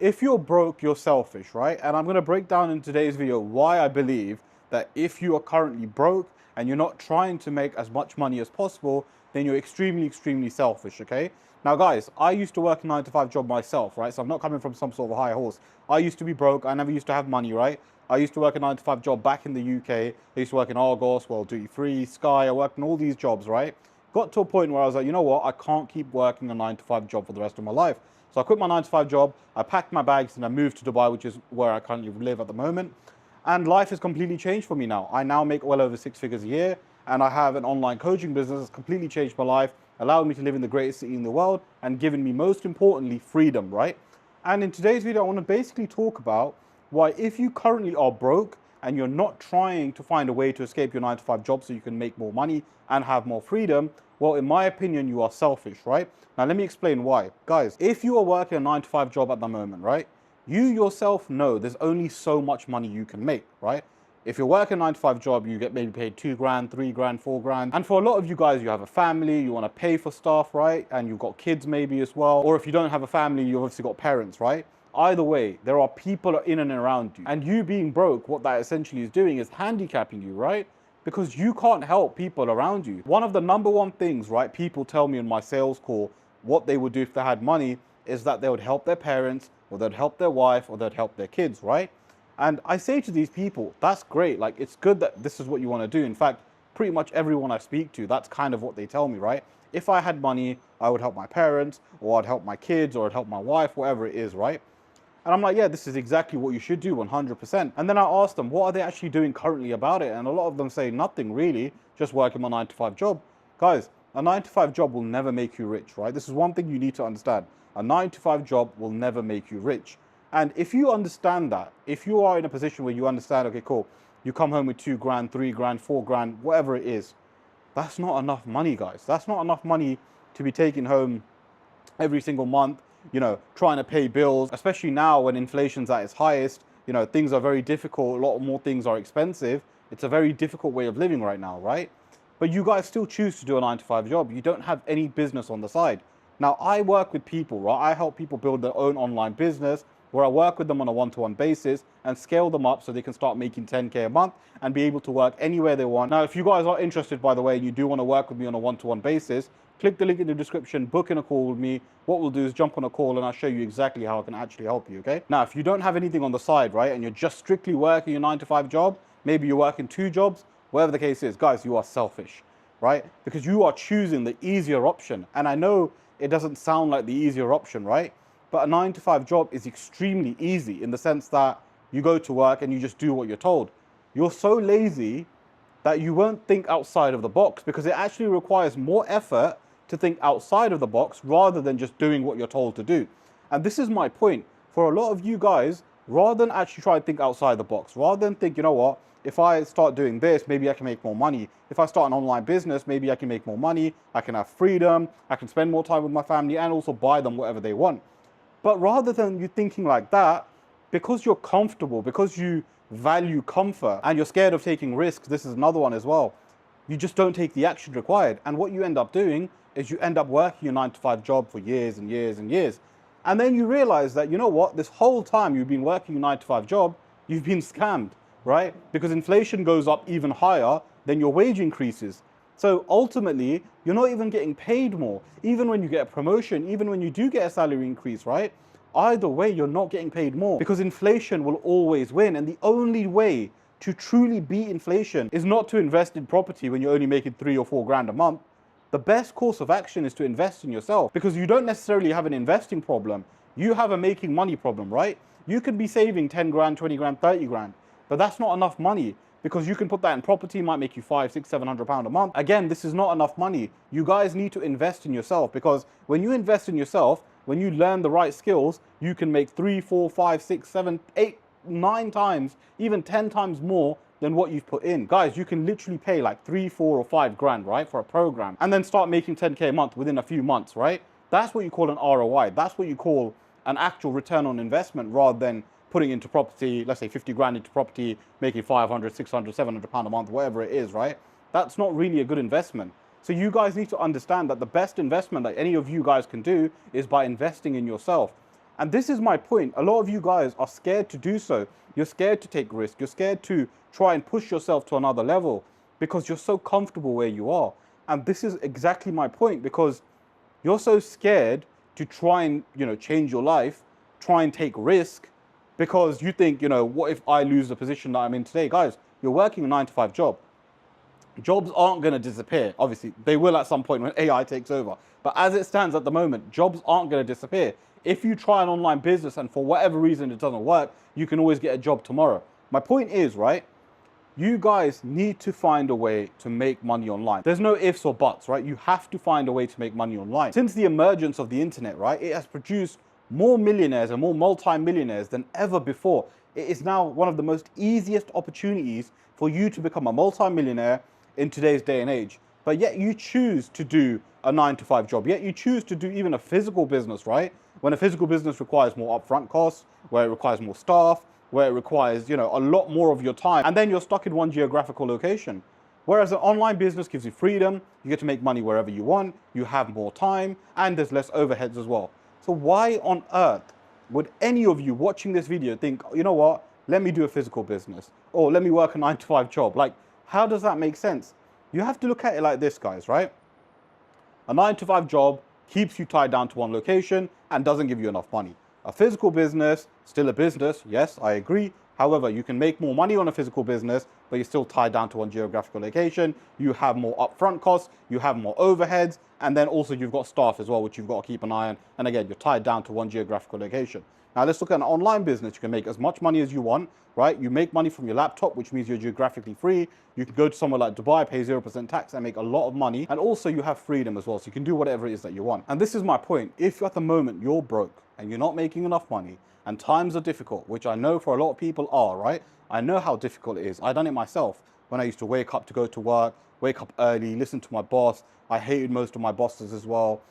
If you're broke, you're selfish, right? And I'm going to break down in today's video why I believe that if you are currently broke and you're not trying to make as much money as possible, then you're extremely selfish, okay? Now, guys, I used to work a 9 to 5 job myself, right? So I'm not coming from some sort of high horse. I used to be broke. I never used to have money, right? I used to work a 9 to 5 job back in the UK. I used to work in Argos, well, Duty Free, Sky. I worked in all these jobs, right? Got to a point where I was like, you know what? I can't keep working a 9 to 5 job for the rest of my life. So I quit my 9 to 5 job. I packed my bags and I moved to Dubai, which is where I currently live at the moment. And life has completely changed for me now. I now make well over 6 figures a year, and I have an online coaching business that's completely changed my life, allowed me to live in the greatest city in the world, and given me, most importantly, freedom, right? And in today's video, I want to basically talk about why, if you currently are broke and you're not trying to find a way to escape your 9 to 5 job so you can make more money and have more freedom, well, in my opinion, you are selfish, right? Now, let me explain why. Guys, if you are working a 9 to 5 job at the moment, right, you yourself know there's only so much money you can make, right? If you're working a 9 to 5 job, you get maybe paid 2 grand, 3 grand, 4 grand. And for a lot of you guys, you have a family, you want to pay for stuff, right? And you've got kids maybe as well. Or if you don't have a family, you've obviously got parents, right? Either way, there are people in and around you. And you being broke, what that essentially is doing is handicapping you, right? Because you can't help people around you. One of the #1 things, right, people tell me in my sales call what they would do if they had money is that they would help their parents, or they'd help their wife, or they'd help their kids, right? And I say to these people, that's great. Like, it's good that this is what you want to do. In fact, pretty much everyone I speak to, that's kind of what they tell me, right? If I had money, I would help my parents, or I'd help my kids, or I'd help my wife, whatever it is, right? And I'm like, yeah, this is exactly what you should do, 100%. And then I asked them, what are they actually doing currently about it? And a lot of them say nothing really, just working my 9 to 5 job. Guys, a 9 to 5 job will never make you rich, right? This is one thing you need to understand. A 9 to 5 job will never make you rich. And if you understand that, if you are in a position where you understand, okay, cool, you come home with 2 grand, 3 grand, 4 grand, whatever it is, that's not enough money, guys. That's not enough money to be taking home every single month, trying to pay bills, especially now when inflation's at its highest. Things are very difficult. A lot more things are expensive. It's a very difficult way of living right now, right? But you guys still choose to do a 9 to 5 job. You don't have any business on the side. Now, I work with people, right? I help people build their own online business, where I work with them on a one-to-one basis and scale them up so they can start making 10K a month and be able to work anywhere they want. Now, if you guys are interested, by the way, and you do want to work with me on a one-to-one basis, click the link in the description, book in a call with me. What we'll do is jump on a call and I'll show you exactly how I can actually help you, okay? Now, if you don't have anything on the side, right, and you're just strictly working your 9 to 5 job, maybe you're working 2 jobs, whatever the case is, guys, you are selfish, right? Because you are choosing the easier option. And I know it doesn't sound like the easier option, right? But a 9 to 5 job is extremely easy in the sense that you go to work and you just do what you're told. You're so lazy that you won't think outside of the box, because it actually requires more effort to think outside of the box rather than just doing what you're told to do. And this is my point. For a lot of you guys, rather than actually try to think outside the box, rather than think, you know what, if I start doing this, maybe I can make more money. If I start an online business, maybe I can make more money. I can have freedom. I can spend more time with my family and also buy them whatever they want. But rather than you thinking like that, because you're comfortable, because you value comfort and you're scared of taking risks, this is another one as well, you just don't take the action required. And what you end up doing is you end up working your 9 to 5 job for years and years and years. And then you realize that, you know what, this whole time you've been working your 9 to 5 job, you've been scammed, right? Because inflation goes up even higher than your wage increases. So ultimately, you're not even getting paid more. Even when you get a promotion, even when you do get a salary increase, right? Either way, you're not getting paid more, because inflation will always win. And the only way to truly beat inflation is not to invest in property when you're only making 3 or 4 grand a month. The best course of action is to invest in yourself, because you don't necessarily have an investing problem. You have a making money problem, right? You could be saving 10 grand, 20 grand, 30 grand, but that's not enough money, because you can put that in property, might make you 500, 600, £700 a month. Again, this is not enough money. You guys need to invest in yourself, because when you invest in yourself, when you learn the right skills, you can make 3, 4, 5, 6, 7, 8, 9 times, even 10 times more than what you've put in. Guys, you can literally pay like 3, 4 or 5 grand, right, for a program, and then start making 10K a month within a few months, right? That's what you call an ROI. That's what you call an actual return on investment, rather than putting into property, let's say 50 grand into property, making 500, 600, £700 a month, whatever it is, right? That's not really a good investment. So you guys need to understand that the best investment that any of you guys can do is by investing in yourself. And this is my point. A lot of you guys are scared to do so. You're scared to take risk. You're scared to try and push yourself to another level because you're so comfortable where you are. And this is exactly my point, because you're so scared to try and, change your life, try and take risk, because you think, what if I lose the position that I'm in today? Guys, you're working a 9-to-5 job. Jobs aren't going to disappear. Obviously, they will at some point when AI takes over. But as it stands at the moment, jobs aren't going to disappear. If you try an online business and for whatever reason it doesn't work, you can always get a job tomorrow. My point is, right, you guys need to find a way to make money online. There's no ifs or buts, right? You have to find a way to make money online. Since the emergence of the internet, right, it has produced more millionaires and more multi-millionaires than ever before. It is now one of the most easiest opportunities for you to become a multi-millionaire in today's day and age. But yet you choose to do a 9-to-5 job, yet you choose to do even a physical business, right? When a physical business requires more upfront costs, where it requires more staff, where it requires, a lot more of your time, and then you're stuck in one geographical location. Whereas an online business gives you freedom, you get to make money wherever you want, you have more time, and there's less overheads as well. So why on earth would any of you watching this video think, you know what, let me do a physical business, or let me work a 9-to-5 job? Like, how does that make sense? You have to look at it like this, guys, right? A 9-to-5 job keeps you tied down to one location and doesn't give you enough money. A physical business, still a business, yes, I agree. However, you can make more money on a physical business, but you're still tied down to one geographical location. You have more upfront costs, you have more overheads, and then also you've got staff as well, which you've got to keep an eye on. And again, you're tied down to one geographical location. Now let's look at an online business. You can make as much money as you want, right? You make money from your laptop, which means you're geographically free. You can go to somewhere like Dubai, pay 0% tax and make a lot of money. And also you have freedom as well. So you can do whatever it is that you want. And this is my point. If at the moment you're broke and you're not making enough money and times are difficult, which I know for a lot of people are, right? I know how difficult it is. I've done it myself when I used to wake up to go to work, wake up early, listen to my boss. I hated most of my bosses as well.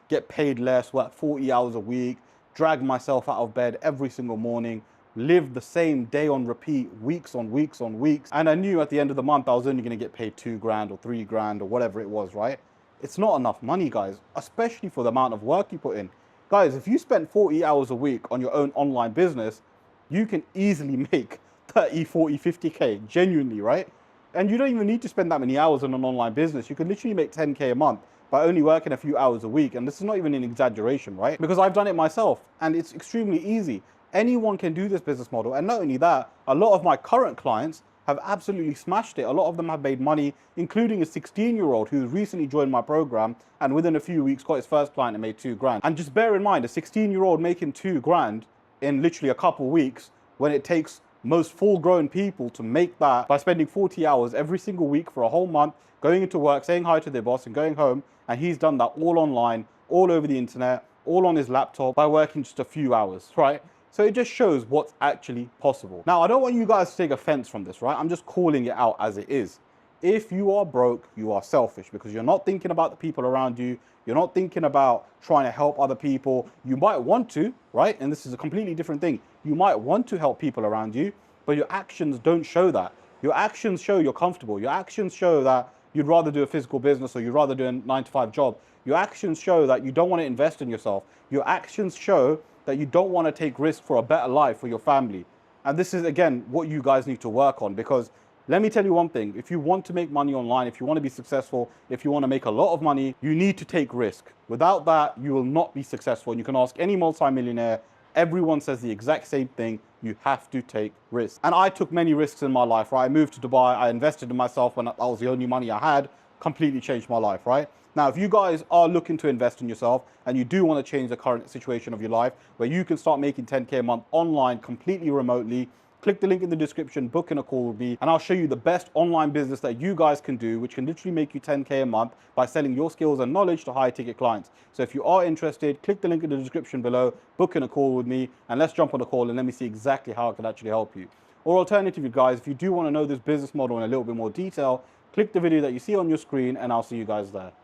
Get paid less, work 40 hours a week, drag myself out of bed every single morning, live the same day on repeat, weeks on weeks on weeks. And I knew at the end of the month, I was only going to get paid 2 grand or 3 grand or whatever it was, right? It's not enough money, guys, especially for the amount of work you put in. Guys, if you spend 40 hours a week on your own online business, you can easily make 30, 40, 50K, genuinely, right? And you don't even need to spend that many hours on an online business. You can literally make 10K a month by only working a few hours a week. And this is not even an exaggeration, right? Because I've done it myself and it's extremely easy. Anyone can do this business model. And not only that, a lot of my current clients have absolutely smashed it. A lot of them have made money, including a 16-year-old who recently joined my program and within a few weeks got his first client and made 2 grand. And just bear in mind, a 16-year-old making 2 grand in literally a couple of weeks, when it takes most full-grown people to make that by spending 40 hours every single week for a whole month, going into work, saying hi to their boss and going home. And he's done that all online, all over the internet, all on his laptop by working just a few hours, right? So it just shows what's actually possible. Now, I don't want you guys to take offense from this, right? I'm just calling it out as it is. If you are broke, you are selfish because you're not thinking about the people around you. You're not thinking about trying to help other people. You might want to, right? And this is a completely different thing. You might want to help people around you, but your actions don't show that. Your actions show you're comfortable. Your actions show that you'd rather do a physical business or you'd rather do a 9-to-5 job. Your actions show that you don't want to invest in yourself. Your actions show that you don't want to take risks for a better life for your family. And this is, again, what you guys need to work on, because let me tell you one thing. If you want to make money online, if you want to be successful, if you want to make a lot of money, you need to take risk. Without that, you will not be successful. And you can ask any multimillionaire. Everyone says the exact same thing. You have to take risks. And I took many risks in my life, right? I moved to Dubai. I invested in myself when that was the only money I had. Completely changed my life, right? Now, if you guys are looking to invest in yourself and you do want to change the current situation of your life where you can start making 10K a month online completely remotely, click the link in the description, book in a call with me, and I'll show you the best online business that you guys can do, which can literally make you 10K a month by selling your skills and knowledge to high ticket clients. So if you are interested, click the link in the description below, book in a call with me, and let's jump on a call and let me see exactly how I can actually help you. Or alternatively, guys, if you do want to know this business model in a little bit more detail, click the video that you see on your screen and I'll see you guys there.